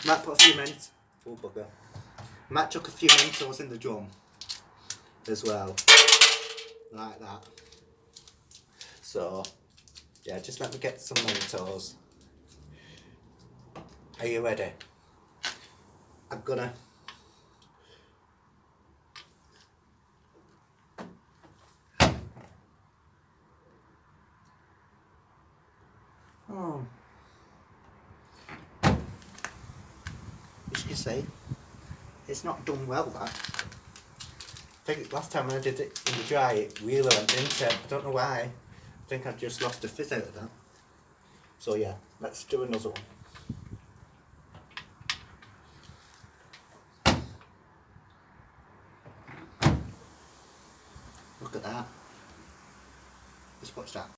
Might put a few Mentos. Oh bugger. Might chuck a few Mentos in the drum as well. Like that. So yeah, just let me get some Mentos. Are you ready? I'm gonna as you can see, it's not done well that. I think last time I did it in the dry it really went into it. I don't know why. I think I just lost the fizz out of that. So yeah, let's do another one.